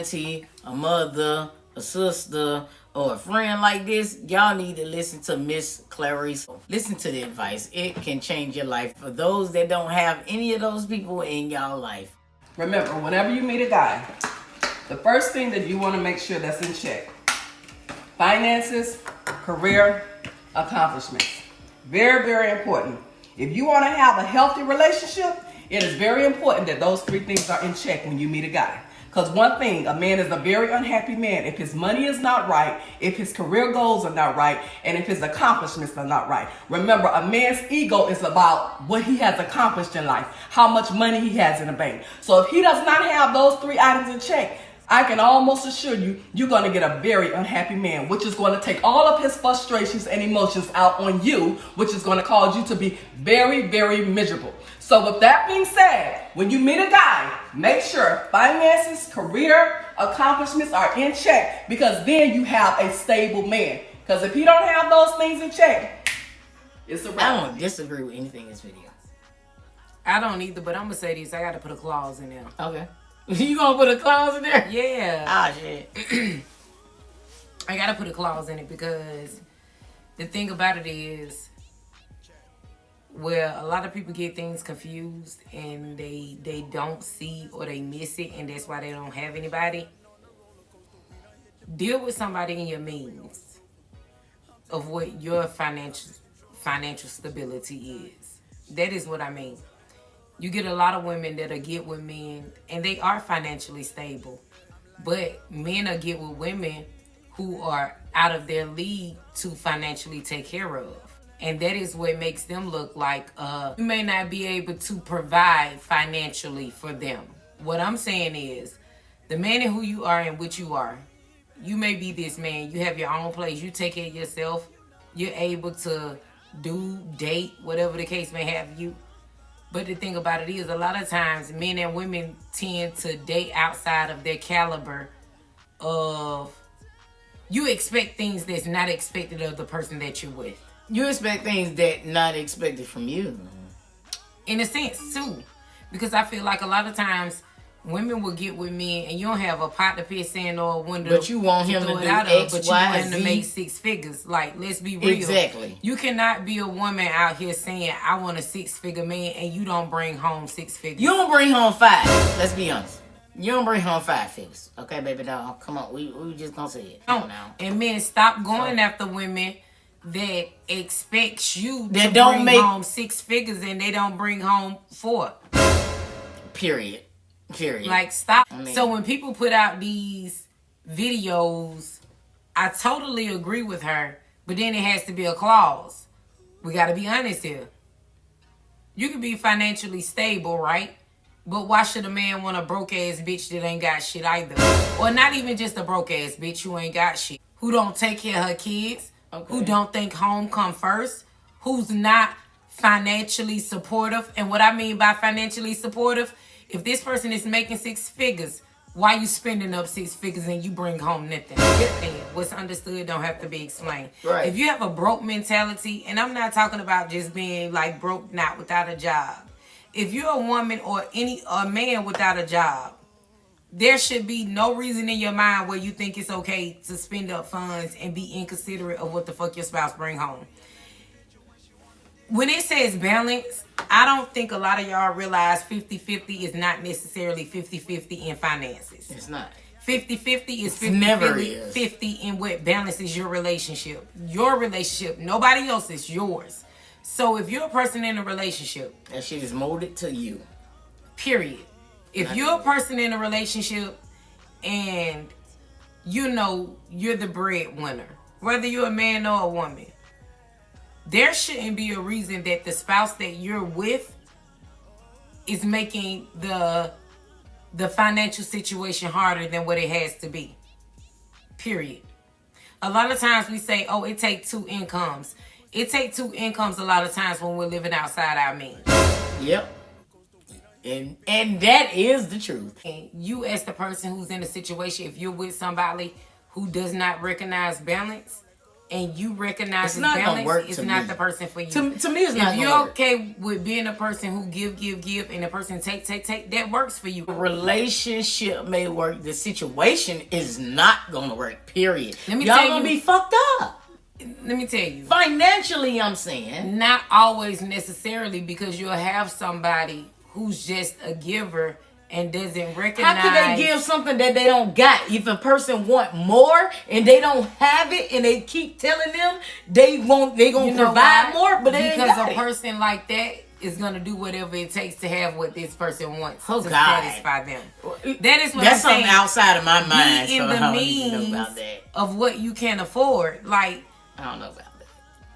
auntie, a mother, a sister, or a friend like this, y'all need to listen to Miss Clarice. Listen to the advice. It can change your life. For those that don't have any of those people in y'all life. Remember, whenever you meet a guy, the first thing that you want to make sure that's in check: finances, career, accomplishments. Very, very important. If you want to have a healthy relationship, it is very important that those three things are in check when you meet a guy. Because one thing, a man is a very unhappy man if his money is not right, if his career goals are not right, and if his accomplishments are not right. Remember, a man's ego is about what he has accomplished in life, how much money he has in the bank. So if he does not have those three items in check, I can almost assure you, you're going to get a very unhappy man, which is going to take all of his frustrations and emotions out on you, which is going to cause you to be very, very miserable. So with that being said, when you meet a guy, make sure finances, career, accomplishments are in check, because then you have a stable man. Because if he don't have those things in check, it's a wrap. I don't disagree with anything in this video. I don't either, but I'm going to say this. I got to put a clause in there. Okay. You gonna put a clause in there? Yeah. Ah, shit. I gotta put a clause in it because the thing about it is, well, a lot of people get things confused and they don't see or they miss it, and that's why they don't have anybody. Deal with somebody in your means of what your financial stability is. That is what I mean. You get a lot of women that'll get with men and they are financially stable. But men will get with women who are out of their league to financially take care of. And that is what makes them look like you may not be able to provide financially for them. What I'm saying is, the man in who you are and what you are, you may be this man. You have your own place. You take care of yourself. You're able to date, whatever the case may have you. But the thing about it is, a lot of times men and women tend to date outside of their caliber of, you expect things that's not expected of the person that you're with. You expect things that not expected from you. In a sense, too. Because I feel like a lot of times women will get with men and you don't have a pot to piss in or a window. But you want him to do X, but you Y, want him to Z. make six figures. Like, let's be real. Exactly. You cannot be a woman out here saying, I want a 6-figure man, and you don't bring home 6 figures. You don't bring home 5. Let's be honest. You don't bring home 5 figures. Okay, baby doll. Come on. We just gonna say it. Come on now. And men, stop going after women that expects you that to don't bring home 6 figures and they don't bring home 4. Period. Like, stop. So when people put out these videos, I totally agree with her, but then it has to be a clause. We got to be honest here. You can be financially stable, right? But why should a man want a broke-ass bitch that ain't got shit either? Or not even just a broke-ass bitch who ain't got shit. Who don't take care of her kids. Okay. Who don't think home come first. Who's not financially supportive. And what I mean by financially supportive, if this person is making 6 figures, why you spending up 6 figures and you bring home nothing? What's understood don't have to be explained. Right. If you have a broke mentality, and I'm not talking about just being like broke, not without a job. If you're a woman or a man without a job, there should be no reason in your mind where you think it's okay to spend up funds and be inconsiderate of what the fuck your spouse bring home. When it says balance, I don't think a lot of y'all realize 50-50 is not necessarily 50-50 in finances. It's not. 50-50 is 50 in what balances your relationship. Your relationship, nobody else's, yours. So if you're a person in a relationship, that shit is molded to you. Period. If you're a person in a relationship and you know you're the breadwinner, whether you're a man or a woman, there shouldn't be a reason that the spouse that you're with is making the financial situation harder than what it has to be. Period. A lot of times we say, oh, it takes 2 incomes. It takes 2 incomes a lot of times when we're living outside our means. Yep. And that is the truth. And you, as the person who's in a situation, if you're with somebody who does not recognize balance, and you recognize It's his not gonna balance, work it's to not me. the person for you. To me, it's not If gonna you're work. okay with being a person who give, and the person take, that works for you. A relationship may work. The situation is not gonna work. Period. Let me Y'all tell gonna you- be fucked up. Let me tell you. Financially, I'm saying. Not always necessarily, because you'll have somebody who's just a giver and doesn't recognize. How can they give something that they don't got? If a person want more and they don't have it, and they keep telling them they gonna provide more, but they ain't because got a it. person like that is gonna do whatever it takes to have what this person wants Oh, to God. satisfy them. That is what That's I'm something saying. outside of my mind. Be in So the I don't even know means about that. of what you can afford. Like, I don't know about that.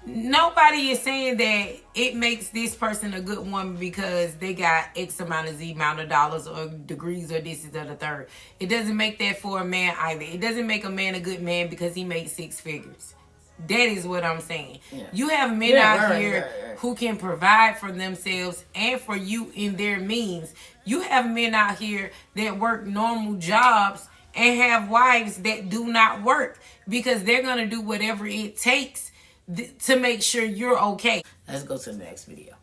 nobody is saying that it makes this person a good woman because they got X amount of Z amount of dollars or degrees or this is or the third. It doesn't make that for a man either. It doesn't make a man a good man because he makes 6 figures. That is what I'm saying. Yeah. You have men out here who can provide for themselves and for you in their means. You have men out here that work normal jobs and have wives that do not work because they're going to do whatever it takes to make sure you're okay. Let's go to the next video.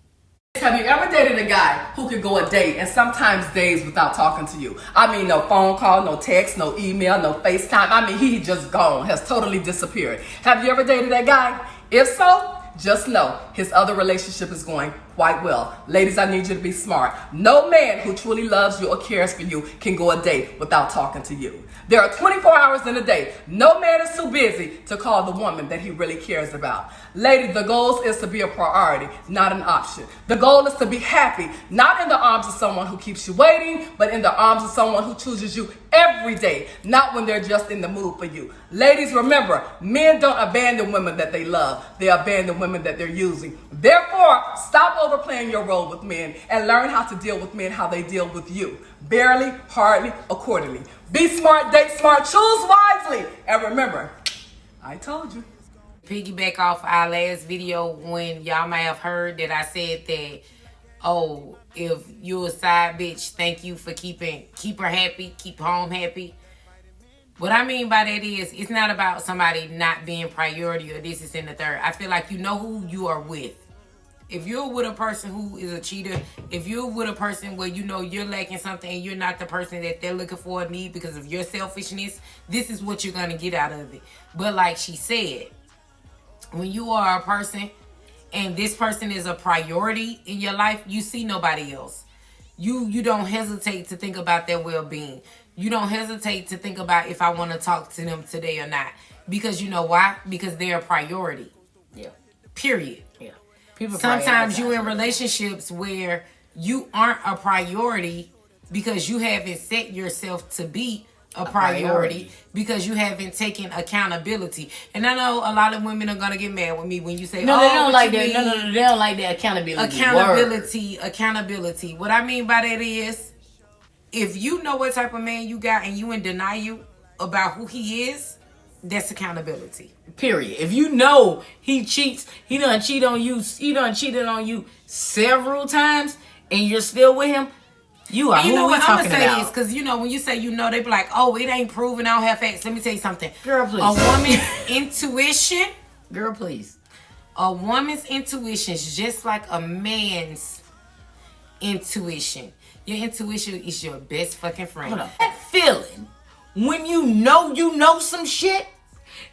Have you ever dated a guy who could go a day and sometimes days without talking to you? I mean, no phone call, no text, no email, no FaceTime. I mean, he just gone, has totally disappeared. Have you ever dated that guy? If so, just know his other relationship is going quite well. Ladies, I need you to be smart. No man who truly loves you or cares for you can go a day without talking to you. There are 24 hours in a day. No man is too busy to call the woman that he really cares about. Lady, the goal is to be a priority, not an option. The goal is to be happy, not in the arms of someone who keeps you waiting, but in the arms of someone who chooses you every day, not when they're just in the mood for you. Ladies, remember, men don't abandon women that they love. They abandon women that they're using. Therefore, stop overplaying your role with men and learn how to deal with men how they deal with you. Barely, hardly, accordingly. Be smart, date smart, choose wisely. And remember, I told you. Piggyback off our last video when y'all might have heard that I said that, oh, if you a side bitch, thank you for keep her happy, keep home happy. What I mean by that is, it's not about somebody not being priority or this is in the third. I feel like you know who you are with. If you're with a person who is a cheater, if you're with a person where you know you're lacking something and you're not the person that they're looking for or need because of your selfishness, this is what you're going to get out of it. But like she said, when you are a person and this person is a priority in your life, you see nobody else. You don't hesitate to think about their well-being. You don't hesitate to think about if I want to talk to them today or not. Because you know why? Because they're a priority. Yeah. Period. Yeah. People sometimes you in relationships where you aren't a priority because you haven't set yourself to be a priority because you haven't taken accountability. And I know a lot of women are gonna get mad with me when you say, No, oh, they don't like that. No, they don't like that accountability. Accountability. What I mean by that is, if you know what type of man you got and you in denial about who he is, that's accountability. Period. If you know he cheats, he done cheated on you several times, and you're still with him, you are. And you know what? I'm gonna say about. this because you know when you say you know, they be like, "Oh, it ain't proven. I don't have facts." Let me tell you something, Girl, please. A woman's intuition, Girl, please. a woman's intuition is just like a man's intuition. Your intuition is your best fucking friend. Hold on. That feeling when you know some shit,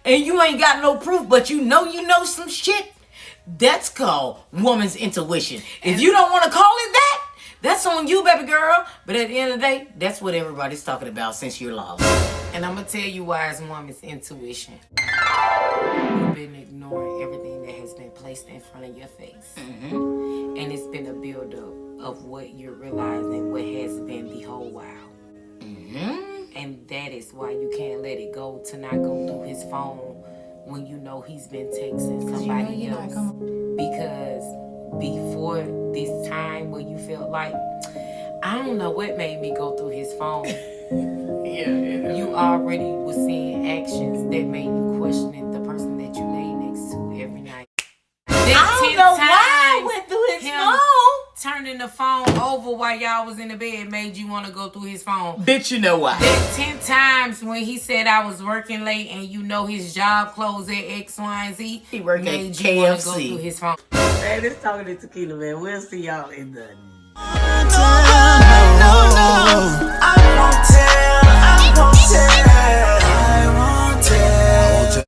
and you ain't got no proof, but you know some shit. That's called woman's intuition. If you don't want to call it that, that's on you, baby girl. But at the end of the day, that's what everybody's talking about since you're lost. And I'm going to tell you why it's woman's intuition. You've been ignoring everything that has been placed in front of your face. Mm-hmm. And it's been a buildup of what you're realizing, what has been the whole while. Mm-hmm. And that is why you can't let it go to not go through his phone when you know he's been texting somebody else. Because before this time where you felt like, I don't know what made me go through his phone. You already was seeing actions that made you question the person that you lay next to every night. I don't know why I went through his phone. turning the phone over while y'all was in the bed made you want to go through his phone? Bitch, you know why. That 10 times when he said I was working late and you know his job closed at X, Y, and Z, He worked at made you want to go KFC. through his phone. Man, this Talking to Tequila, man. We'll see y'all in the